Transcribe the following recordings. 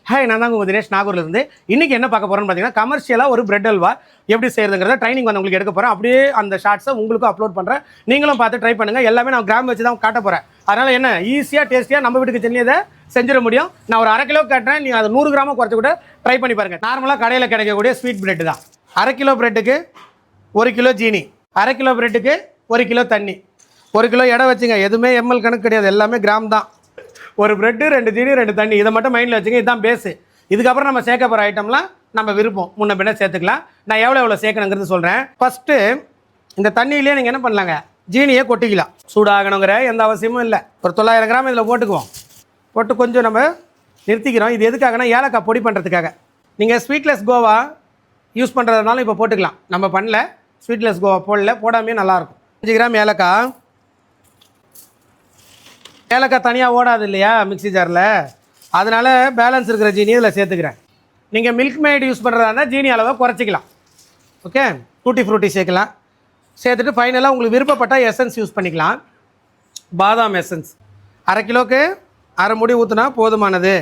Hi, நான் தான் உங்கள் தினேஷ் நாகூர்லேருந்து. இன்றைக்கி என்ன பார்க்க போகிறோன்னு பார்த்தீங்கன்னா, கமர்ஷியலாக ஒரு பிரெட் அல்வா எப்படி செய்கிறதுங்கிறத ட்ரைனிங் வந்து உங்களுக்கு எடுக்க போகிறேன். அப்படியே அந்த ஷார்ட்ஸை உங்களுக்கும் அப்லோட் பண்ணுறேன். நீங்களும் பார்த்து ட்ரை பண்ணுங்கள். எல்லாமே நான் கிராம் வச்சு தான் காட்ட போகிறேன். அதனால் என்ன ஈஸியாக டேஸ்டியாக நம்ம வீட்டுக்கு செஞ்சதை செஞ்சிட முடியும். நான் ஒரு 1/2 கிலோ காட்டுறேன், நீங்கள் அதை 100 கிராம குறைச்சி கூட ட்ரை பண்ணி பாருங்கள். நார்மலாக கடையில் கிடைக்கக்கூடிய ஸ்வீட் பிரெட் தான். 1/2 கிலோ பிரெட்டுக்கு 1 கிலோ ஜீனி, 1/2 கிலோ பிரெட்டுக்கு 1 கிலோ தண்ணி, 1 கிலோ எடை வச்சுங்க. எதுவுமே எம்எல் கணக்கு கிடையாது, எல்லாமே கிராம் தான். ஒரு பிரெட்டு, 2 ஜீனி, 2 தண்ணி, இதை மட்டும் மைண்டில் வச்சுங்க. இதுதான் பேஸு. இதுக்கப்புறம் நம்ம சேர்க்க போகிற ஐட்டம்லாம் நம்ம விருப்பம் முன்ன பின்ன சேர்த்துக்கலாம். நான் எவ்வளோ சேர்க்கணுங்கிறது சொல்கிறேன். ஃபஸ்ட்டு இந்த தண்ணியிலே நீங்கள் என்ன பண்ணலாங்க, ஜீனியை கொட்டிக்கலாம். சூடாகணுங்கிற எந்த அவசியமும் இல்லை. ஒரு 900 கிராம் இதில் போட்டுக்குவோம். போட்டு கொஞ்சம் நம்ம நிறுத்திக்கிறோம். இது எதுக்காகனா ஏலக்காய் பொடி பண்ணுறதுக்காக. நீங்கள் ஸ்வீட்லெஸ் கோவா யூஸ் பண்ணுறதுனாலும் இப்போ போட்டுக்கலாம். நம்ம பண்ணல, ஸ்வீட்லெஸ் கோவா போடாமே நல்லாயிருக்கும். 5 கிராம் ஏலக்காய். ஏலக்காய் தனியாக ஓடாது இல்லையா மிக்ஸி ஜாரில், அதனால் பேலன்ஸ் இருக்கிற ஜீனி இதில் சேர்த்துக்கிறேன். நீங்கள் மில்க் மேட் யூஸ் பண்ணுறதா இருந்தால் ஜீனி அளவை குறைச்சிக்கலாம். ஓகே, டூட்டி ஃப்ரூட்டி சேர்க்கலாம். சேர்த்துட்டு ஃபைனலாக உங்களுக்கு விருப்பப்பட்ட எசன்ஸ் யூஸ் பண்ணிக்கலாம். பாதாம் எசன்ஸ் 1/2 கிலோவுக்கு 1/2 மூடி ஊற்றினா போதுமானது.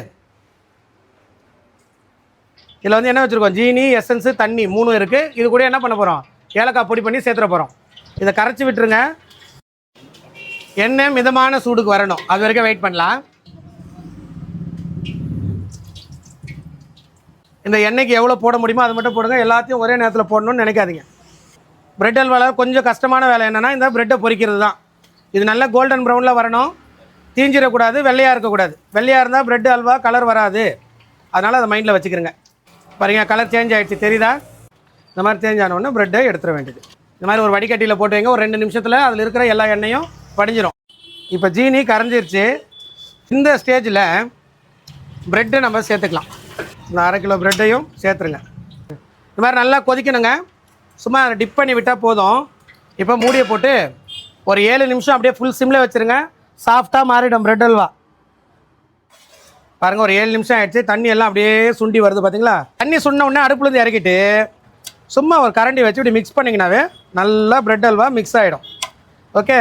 இதில் வந்து என்ன வச்சுருக்கோம், ஜீனி, எசன்ஸு, தண்ணி 3 இருக்குது. இது கூட என்ன பண்ண போகிறோம், ஏலக்காய் பொடி பண்ணி சேர்த்துட போகிறோம். இதை கரைச்சி விட்டுருங்க. எண்ணெய் மிதமான சூடுக்கு வரணும், அது வரைக்கும் வெயிட் பண்ணலாம். இந்த எண்ணெய்க்கு எவ்வளோ போட முடியுமோ அது மட்டும் போடுங்க. எல்லாத்தையும் ஒரே நேரத்தில் போடணும்னு நினைக்காதீங்க. பிரெட் அல்வாவில் கொஞ்சம் கஷ்டமான வேலை என்னென்னா இந்த பிரெட்டை பொரிக்கிறது தான். இது நல்லா கோல்டன் ப்ரௌனில் வரணும், தீஞ்சிடக்கூடாது, வெள்ளையாக இருக்கக்கூடாது. வெள்ளையாக இருந்தால் பிரெட் அல்வா கலர் வராது. அதனால் அதை மைண்டில் வச்சுக்கிறேங்க. பாருங்க, கலர் சேஞ்ச் ஆகிடுச்சு, தெரியுதா? இந்த மாதிரி சேஞ்ச் ஆனவுடனே பிரெட்டை எடுத்துட வேண்டியது. இந்த மாதிரி ஒரு வடிகட்டியில் போட்டு வைங்க. ஒரு 2 நிமிஷத்தில் அதில் இருக்கிற எல்லா எண்ணெயும் படிஞ்சிடும். இப்போ ஜீனி கரைஞ்சிருச்சு. இந்த ஸ்டேஜில் பிரெட்டை நம்ம சேர்த்துக்கலாம். இந்த 1/2 கிலோ பிரெட்டையும் சேர்த்துருங்க. இந்த மாதிரி நல்லா கொதிக்கணுங்க. சும்மா டிப் பண்ணி விட்டால் போதும். இப்போ மூடியை போட்டு ஒரு 7 நிமிஷம் அப்படியே ஃபுல் சிம்மில் வச்சுருங்க. சாஃப்டாக மாறிடும் பிரெட் அல்வா. பாருங்கள், ஒரு 7 நிமிஷம் ஆகிடுச்சு. தண்ணி எல்லாம் அப்படியே சுண்டி வருது பார்த்தீங்களா? தண்ணி சுண்ட உடனே அடுப்புலேருந்து இறக்கிட்டு சும்மா ஒரு கரண்டி வச்சு இப்படி மிக்ஸ் பண்ணிங்கனாவே நல்லா பிரெட் அல்வா மிக்ஸ் ஆகிடும். ஓகே,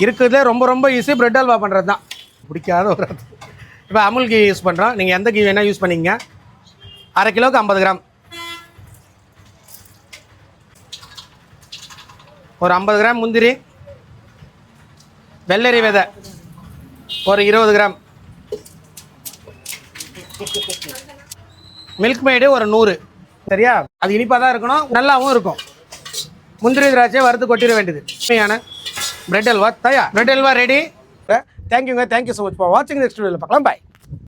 இருக்கிறதுலே ரொம்ப ரொம்ப ஈஸி பிரெட் அல்வா பண்ணுறது தான். பிடிக்காத ஒரு இப்போ அமுல் கீ யூஸ் பண்ணுறோம். நீங்கள் எந்த கீ வேணால் யூஸ் பண்ணிங்க. 1/2 கிலோவுக்கு 50 கிராம், ஒரு 50 கிராம் முந்திரி, வெள்ளரி விதை ஒரு 20 கிராம், மில்க் மேடு ஒரு 100. சரியா? அது இனிப்பாக தான் இருக்கணும், நல்லாவும் இருக்கும். முந்திரி திராட்சையை வறுத்து கொட்டிட வேண்டியது. உண்மையான பிரெட் அல்வா தயார். Bread halwa ready. தேங்க்யூங்க. தேங்க்யூ ஸோ மச் ஃபார் வாட்சிங். நெக்ஸ்ட் வீடியோவில் பார்க்கலாம். பாய்.